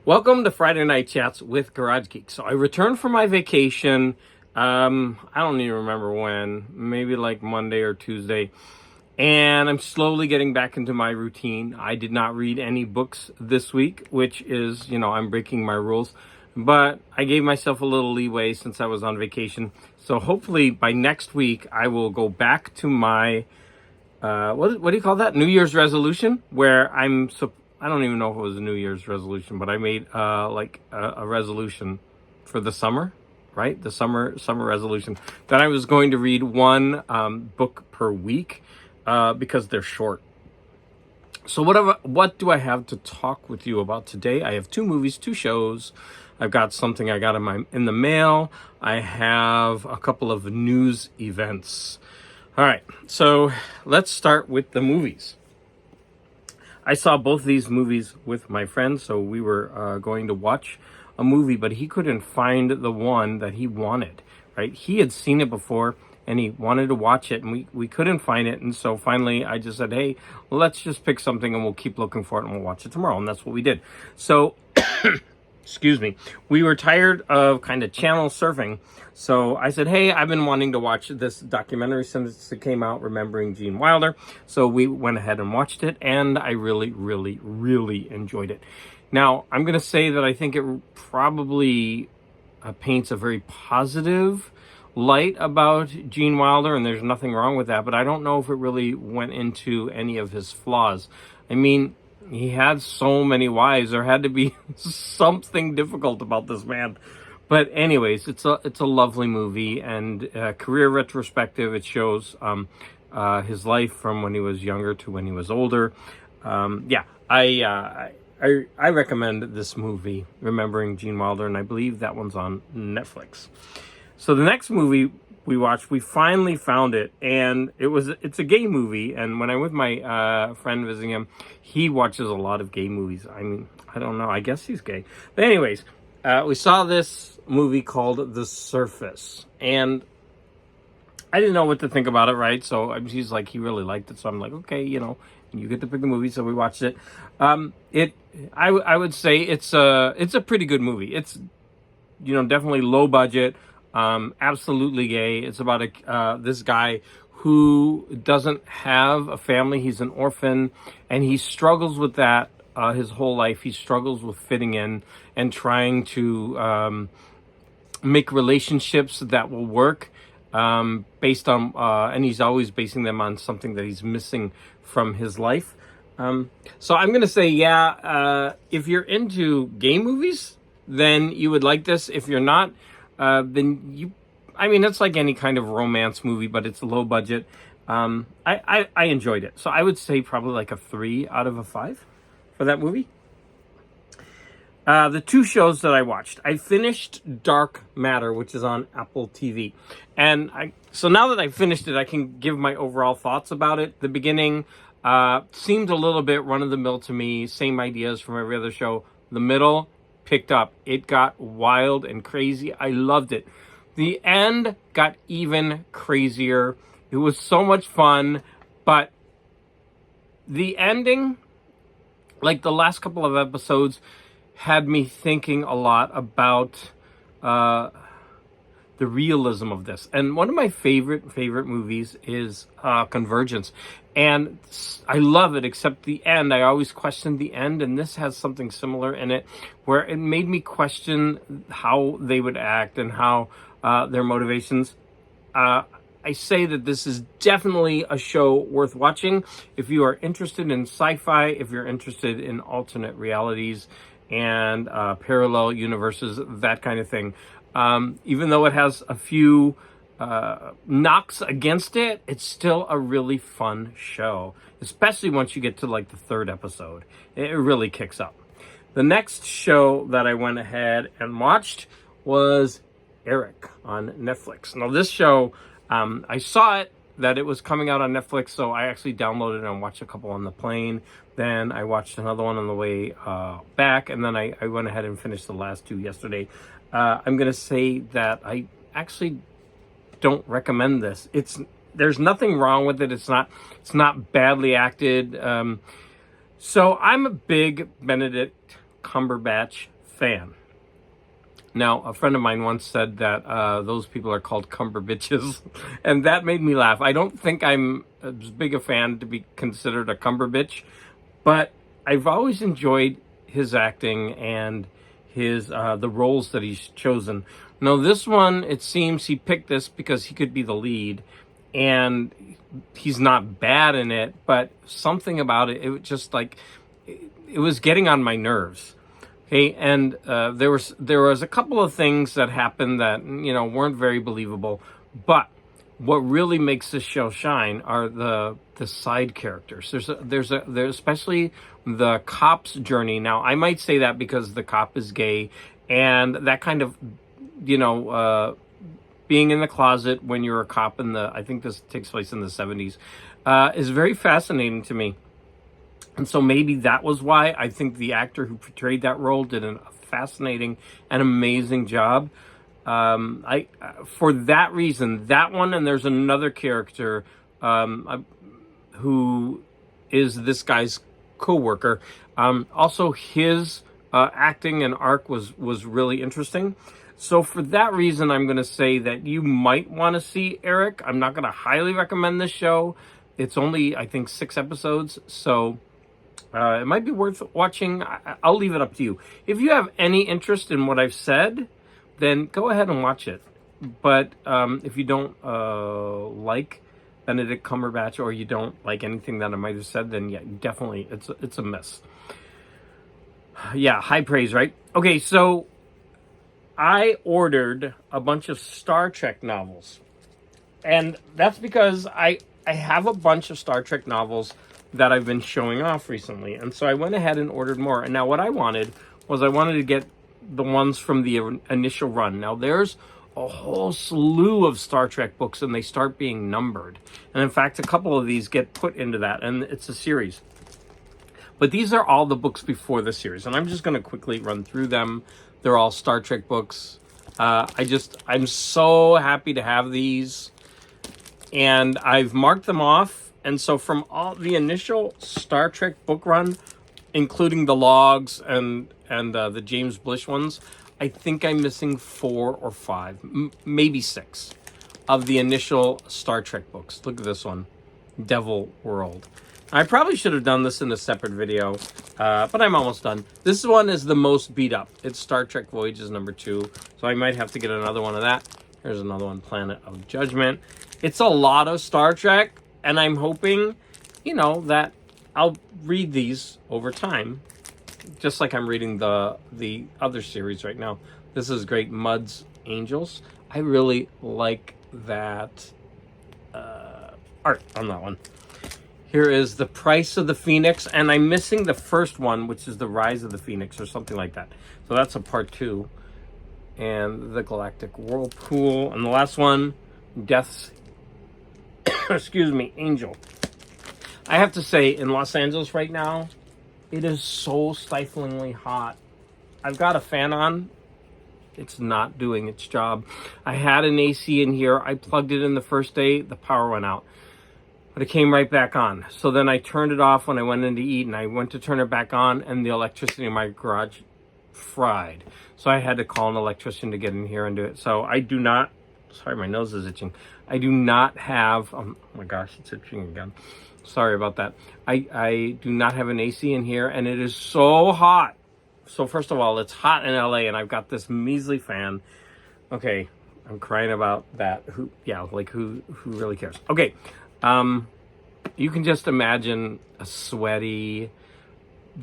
Welcome to Friday Night Chats with Garage Geek. So I returned from my vacation. I don't even remember when, maybe like Monday or Tuesday. And I'm slowly getting back into my routine. I did not read any books this week, which is, I'm breaking my rules. But I gave myself a little leeway since I was on vacation. So hopefully by next week, I will go back to my, what do you call that? New Year's resolution, where I don't even know if it was a New Year's resolution, but I made a resolution for the summer, right? The summer resolution that I was going to read one book per week because they're short. So what do I have to talk with you about today? I have 2 movies, 2 shows. I've got something I got in the mail. I have a couple of news events. All right, so let's start with the movies. I saw both these movies with my friend, so we were going to watch a movie, but he couldn't find the one that he wanted, right? He had seen it before, and he wanted to watch it, and we couldn't find it, and so finally I just said, hey, let's just pick something, and we'll keep looking for it, and we'll watch it tomorrow, and that's what we did. So, excuse me, we were tired of kind of channel surfing, so I said, hey, I've been wanting to watch this documentary since it came out, Remembering Gene Wilder. So we went ahead and watched it, and I really, really, really enjoyed it. Now, I'm going to say that I think it probably paints a very positive light about Gene Wilder, and there's nothing wrong with that, but I don't know if it really went into any of his flaws. I mean, he had so many wives. There had to be something difficult about this man. But anyways, it's a lovely movie, and career retrospective. It shows his life from when he was younger to when he was older. I recommend this movie, Remembering Gene Wilder, and I believe that one's on Netflix. So the next movie we watched, we finally found it, and it's a gay movie. And when I'm with my friend visiting him, he watches a lot of gay movies. I mean, I don't know. I guess he's gay. But anyways, we saw this movie called The Surface, and I didn't know what to think about it, right? So he's like, he really liked it, so I'm like, okay, you get to pick the movie, so we watched it. I would say it's a pretty good movie. It's definitely low budget, absolutely gay. It's about this guy who doesn't have a family. He's an orphan, and he struggles with that his whole life. He struggles with fitting in and trying to make relationships that will work based on, and he's always basing them on something that he's missing from his life. So I'm going to say, if you're into gay movies, then you would like this. If you're not, then it's like any kind of romance movie, but it's low budget. I enjoyed it. So I would say probably like a 3 out of a 5 for that movie. The 2 shows that I watched. I finished Dark Matter, which is on Apple TV. And so now that I finished it, I can give my overall thoughts about it. The beginning seemed a little bit run-of-the-mill to me, same ideas from every other show. The middle picked up. It got wild and crazy. I loved it. The end got even crazier. It was so much fun, but the ending, like the last couple of episodes, had me thinking a lot about the realism of this. And one of my favorite movies is Convergence. And I love it, except the end. I always question the end, and this has something similar in it, where it made me question how they would act and how their motivations. I say that this is definitely a show worth watching if you are interested in sci-fi, if you're interested in alternate realities and parallel universes, that kind of thing. Even though it has a few knocks against it, it's still a really fun show, especially once you get to like the 3rd episode. It really kicks up. The next show that I went ahead and watched was Eric on Netflix. Now this show, I saw it, that it was coming out on Netflix, so I actually downloaded it and watched a couple on the plane. Then I watched another one on the way back, and then I went ahead and finished the last 2 yesterday. I'm going to say that I actually don't recommend this. There's nothing wrong with it. It's not badly acted. So I'm a big Benedict Cumberbatch fan. Now, a friend of mine once said that those people are called Cumberbitches, and that made me laugh. I don't think I'm as big a fan to be considered a Cumberbitch, but I've always enjoyed his acting and his the roles that he's chosen. Now, this one, it seems he picked this because he could be the lead, and he's not bad in it, but something about it, it was just like, it was getting on my nerves. Okay, and there was a couple of things that happened that, you know, weren't very believable, but what really makes this show shine are the side characters. There's especially the cop's journey. Now, I might say that because the cop is gay, and that kind of, you know, being in the closet when you're a cop I think this takes place in the 70s, is very fascinating to me. And so maybe that was why I think the actor who portrayed that role did a fascinating and amazing job. For that reason, that one, and there's another character who is this guy's co-worker. Also, his acting and arc was really interesting. So for that reason, I'm going to say that you might want to see Eric. I'm not going to highly recommend this show. It's only, I think, 6 episodes, so it might be worth watching. I'll leave it up to you. If you have any interest in what I've said, then go ahead and watch it. But if you don't like Benedict Cumberbatch, or you don't like anything that I might have said, then yeah, definitely it's a miss. Yeah, high praise, right? Okay, so I ordered a bunch of Star Trek novels, and that's because I have a bunch of Star Trek novels that I've been showing off recently, and so I went ahead and ordered more. And now what I wanted to get the ones from the initial run. Now there's a whole slew of Star Trek books, and they start being numbered, and in fact a couple of these get put into that, and it's a series. But these are all the books before the series, and I'm just going to quickly run through them. They're all Star Trek books. I'm so happy to have these, and I've marked them off. And so from all the initial Star Trek book run, including the logs and the James Blish ones, I think I'm missing 4 or 5, maybe 6 of the initial Star Trek books. Look at this one, Devil World. I probably should have done this in a separate video, but I'm almost done. This one is the most beat up. It's Star Trek Voyages #2, so I might have to get another one of that. Here's another one, Planet of Judgment. It's a lot of Star Trek, and I'm hoping, you know, that I'll read these over time, just like I'm reading the other series right now. This is great, Mudd's Angels. I really like that art on that one. Here is The Price of the Phoenix, and I'm missing the first one, which is The Rise of the Phoenix or something like that. So that's a part 2. And The Galactic Whirlpool. And the last one, Death's excuse me, Angel. I have to say, in Los Angeles right now, it is so stiflingly hot. I've got a fan on. It's not doing its job. I had an AC in here. I plugged it in the first day. The power went out. But it came right back on. So then I turned it off when I went in to eat, and I went to turn it back on, and the electricity in my garage fried. So I had to call an electrician to get in here and do it. So I do not, sorry, my nose is itching. I do not have, oh my gosh, it's itching again. Sorry about that. I do not have an AC in here, and it is so hot. So first of all, it's hot in LA, and I've got this measly fan. Okay, I'm crying about that. Who really cares? Okay, you can just imagine a sweaty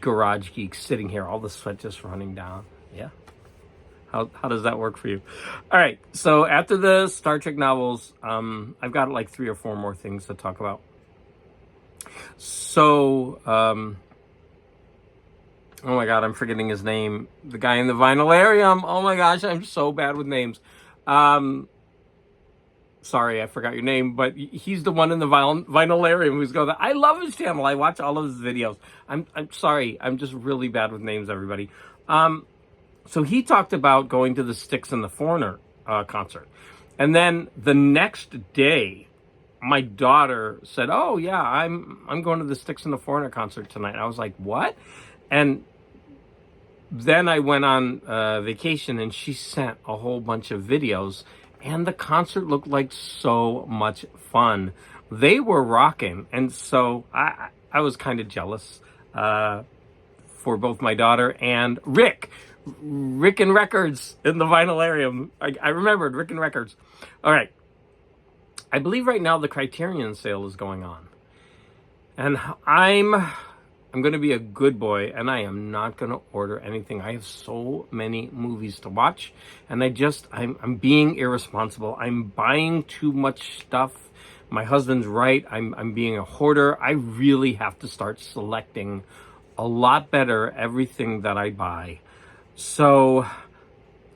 garage geek sitting here, all the sweat just running down. Yeah. How does that work for you? All right, so after the Star Trek novels, I've got like 3 or 4 more things to talk about. So, oh my God, I'm forgetting his name. The guy in the Vinylarium. Oh my gosh, I'm so bad with names. Sorry, I forgot your name, but he's the one in the Vinylarium who's going, I love his channel. I watch all of his videos. I'm sorry. I'm just really bad with names, everybody. So he talked about going to the Styx and the Foreigner concert. And then the next day, my daughter said, oh yeah, I'm going to the Styx and the Foreigner concert tonight. I was like, what? And then I went on vacation, and she sent a whole bunch of videos, and the concert looked like so much fun. They were rocking, and so I was kind of jealous for both my daughter and Rick and Records in the Vinylarium. I remembered Rick and Records. All right. I believe right now the Criterion sale is going on. And I'm going to be a good boy, and I am not going to order anything. I have so many movies to watch, and I'm being irresponsible. I'm buying too much stuff. My husband's right. I'm being a hoarder. I really have to start selecting a lot better everything that I buy. So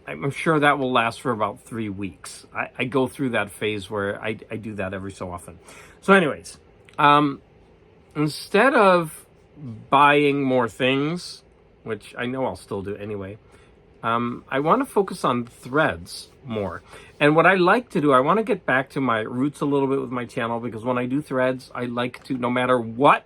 I'm sure that will last for about 3 weeks. I go through that phase where I do that every so often. So anyways, instead of buying more things, which I know I'll still do anyway, I want to focus on threads more. And what I like to do, I want to get back to my roots a little bit with my channel, because when I do threads, I like to, no matter what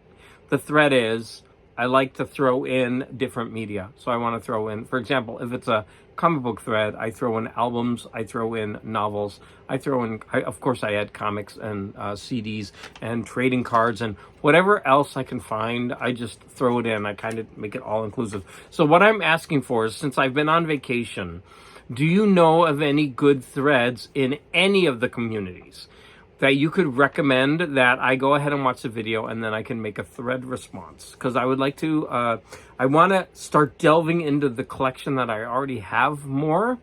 the thread is, I like to throw in different media. So I want to throw in, for example, if it's a comic book thread, I throw in albums, I throw in novels, of course I add comics and CDs and trading cards and whatever else I can find, I just throw it in. I kind of make it all inclusive. So what I'm asking for is, since I've been on vacation, do you know of any good threads in any of the communities that you could recommend that I go ahead and watch the video and then I can make a thread response? Because I would like to, I want to start delving into the collection that I already have more.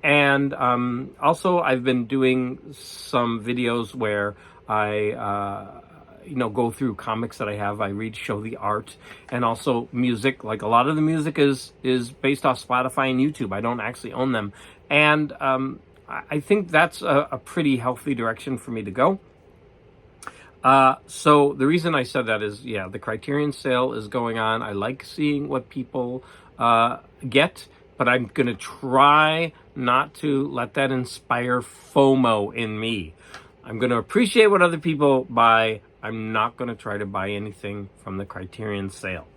And also I've been doing some videos where I, go through comics that I have. I read, show the art, and also music. Like a lot of the music is based off Spotify and YouTube. I don't actually own them. And I think that's a pretty healthy direction for me to go. So the reason I said that is, yeah, the Criterion sale is going on. I like seeing what people get, but I'm going to try not to let that inspire FOMO in me. I'm going to appreciate what other people buy. I'm not going to try to buy anything from the Criterion sale.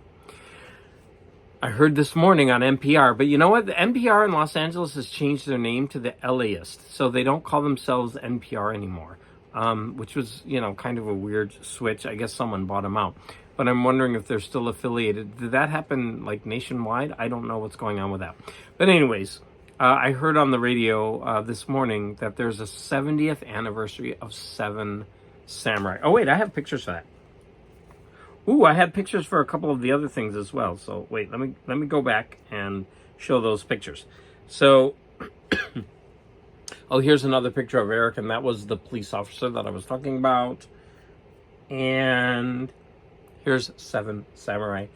I heard this morning on NPR, but you know what? The NPR in Los Angeles has changed their name to the LAist, so they don't call themselves NPR anymore, which was, kind of a weird switch. I guess someone bought them out, but I'm wondering if they're still affiliated. Did that happen like nationwide? I don't know what's going on with that. But anyways, I heard on the radio this morning that there's a 70th anniversary of Seven Samurai. Oh wait, I have pictures for that. Ooh, I had pictures for a couple of the other things as well. So wait, let me go back and show those pictures. So, oh, here's another picture of Eric, and that was the police officer that I was talking about. And here's Seven Samurai.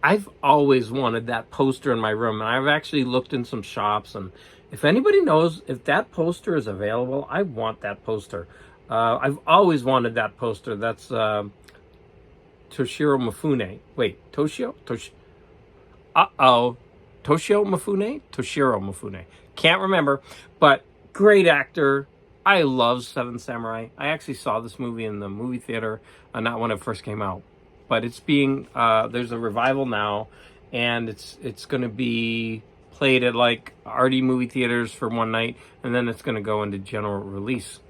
I've always wanted that poster in my room, and I've actually looked in some shops, and if anybody knows if that poster is available, I want that poster. I've always wanted that poster. That's Toshiro Mifune. Wait, Toshio Mifune? Can't remember, but great actor. I love Seven Samurai. I actually saw this movie in the movie theater, not when it first came out, but it's being, there's a revival now, and it's going to be played at like arty movie theaters for one night, and then it's going to go into general release.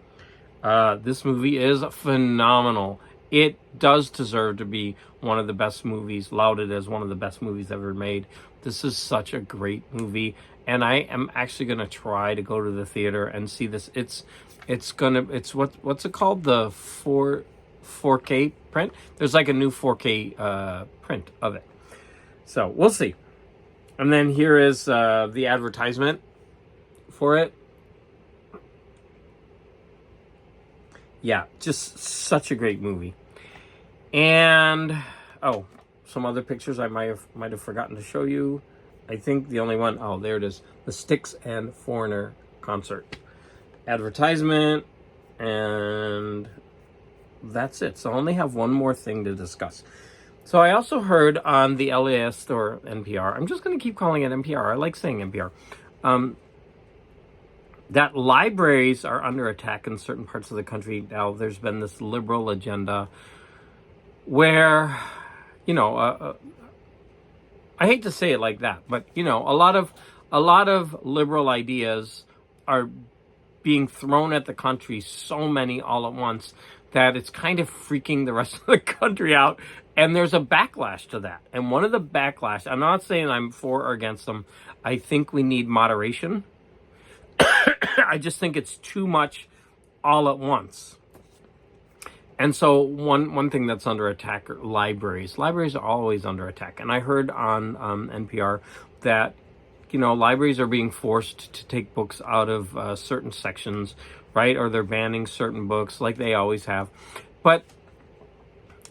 This movie is phenomenal. It does deserve to be one of the best movies, lauded as one of the best movies ever made. This is such a great movie, and I am actually going to try to go to the theater and see this. It's what's it called? The 4K print? There's like a new 4K print of it. So we'll see. And then here is the advertisement for it. Yeah, just such a great movie. And oh, some other pictures I might have forgotten to show you. I think the only one, oh, there it is, the Styx and Foreigner concert advertisement, and that's it. So I only have one more thing to discuss. So I also heard on the LAist or NPR, I'm just going to keep calling it NPR. I like saying NPR. That libraries are under attack in certain parts of the country. Now, there's been this liberal agenda where, I I hate to say it like that, but you know, a lot of liberal ideas are being thrown at the country, so many all at once, that it's kind of freaking the rest of the country out. And there's a backlash to that. And one of the backlash, I'm not saying I'm for or against them. I think we need moderation. I just think it's too much all at once. And so one thing that's under attack are libraries. Libraries are always under attack. And I heard on NPR that, you know, libraries are being forced to take books out of certain sections, right? Or they're banning certain books like they always have. But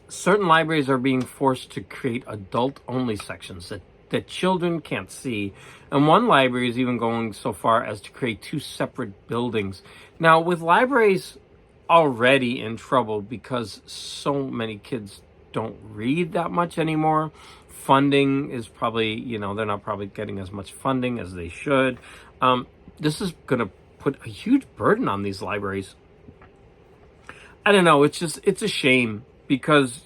certain libraries are being forced to create adult-only sections that children can't see. And one library is even going so far as to create 2 separate buildings. Now, with libraries already in trouble because so many kids don't read that much anymore, funding is probably, you know, they're not probably getting as much funding as they should. This is going to put a huge burden on these libraries. I don't know. It's a shame, because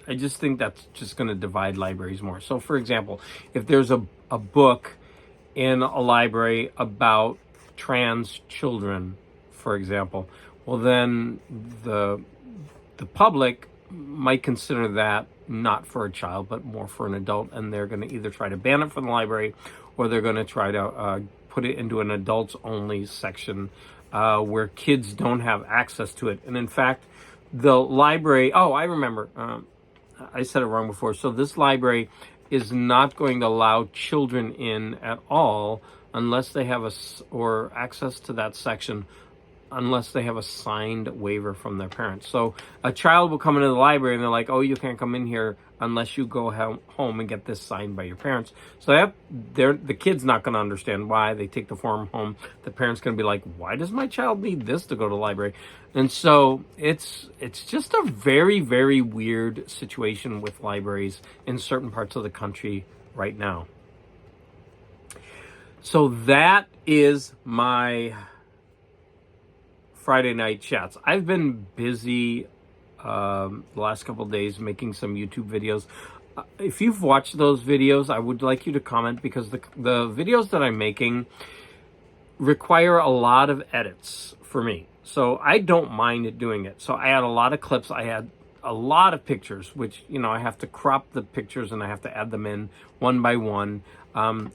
I just think that's just going to divide libraries more. So, for example, if there's a book in a library about trans children, for example, well, then the public might consider that not for a child, but more for an adult, and they're going to either try to ban it from the library, or they're going to try to put it into an adults-only section where kids don't have access to it. And in fact, the library, I remember, I said it wrong before. So this library is not going to allow children in at all unless they have or access to that section unless they have a signed waiver from their parents. So a child will come into the library and they're like, oh, you can't come in here unless you go home and get this signed by your parents. So the kid's not going to understand why. They take the form home. The parent's going to be like, why does my child need this to go to the library? And so it's just a very, very weird situation with libraries in certain parts of the country right now. So that is my Friday night chats. I've been busy the last couple of days making some YouTube videos. If you've watched those videos, I would like you to comment, because the videos that I'm making require a lot of edits for me. So I don't mind doing it. So I had a lot of clips. I had a lot of pictures, which, you know, I have to crop the pictures and I have to add them in one by one.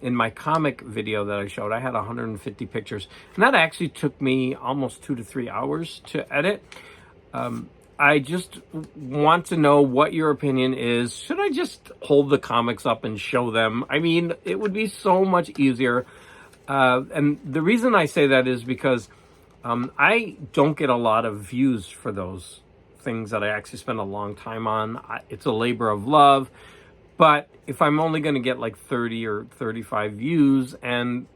In my comic video that I showed, I had 150 pictures, and that actually took me almost 2 to 3 hours to edit. I just want to know what your opinion is. Should I just hold the comics up and show them? I mean, it would be so much easier. And the reason I say that is because I don't get a lot of views for those things that I actually spend a long time on. It's a labor of love. But if I'm only going to get like 30 or 35 views, and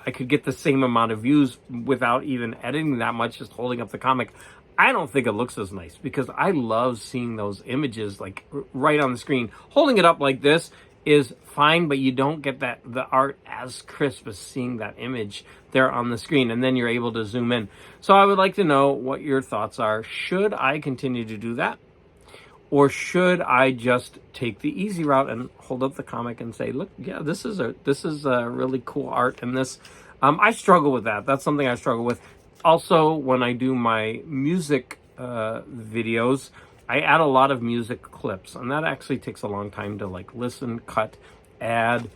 I could get the same amount of views without even editing that much, just holding up the comic, I don't think it looks as nice, because I love seeing those images like right on the screen. Holding it up like this is fine, but you don't get the art as crisp as seeing that image there on the screen, and then you're able to zoom in. So I would like to know what your thoughts are. Should I continue to do that? Or should I just take the easy route and hold up the comic and say, look, yeah, this is a really cool art. And this, I struggle with that. That's something I struggle with. Also, when I do my music videos, I add a lot of music clips, and that actually takes a long time to like listen, cut, add.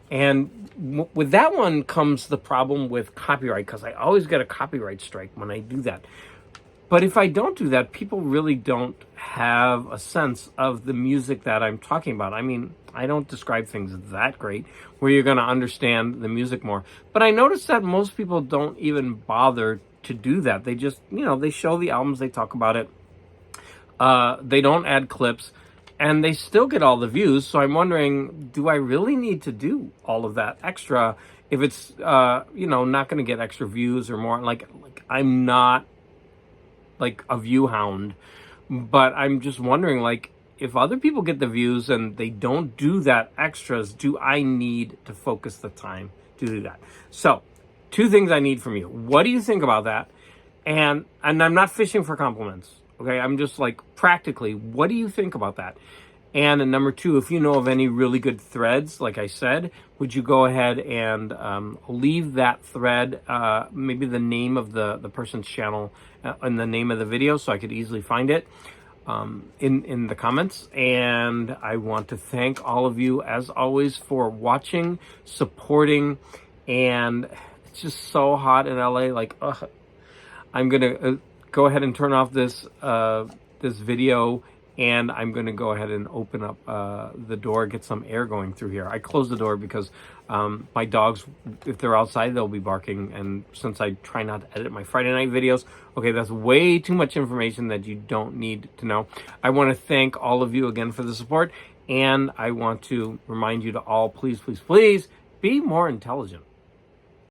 And with that one comes the problem with copyright, because I always get a copyright strike when I do that. But if I don't do that, people really don't have a sense of the music that I'm talking about. I mean, I don't describe things that great where you're going to understand the music more. But I noticed that most people don't even bother to do that. They just, you know, they show the albums, they talk about it. They don't add clips, and they still get all the views. So I'm wondering, do I really need to do all of that extra if it's, you know, not going to get extra views or more? Like I'm not like a view hound, but I'm just wondering, like, if other people get the views and they don't do that extras, do I need to focus the time to do that? So 2 things I need from you. What do you think about that? And I'm not fishing for compliments. Okay. I'm just like, practically, what do you think about that? And number two, if you know of any really good threads, like I said, would you go ahead and leave that thread, maybe the name of the person's channel and the name of the video so I could easily find it in the comments. And I want to thank all of you, as always, for watching, supporting, and it's just so hot in LA. Like, I'm gonna go ahead and turn off this this video, and I'm going to go ahead and open up the door, get some air going through here. I closed the door because my dogs, if they're outside, they'll be barking. And since I try not to edit my Friday night videos, okay, that's way too much information that you don't need to know. I want to thank all of you again for the support. And I want to remind you to all, please, please, please be more intelligent.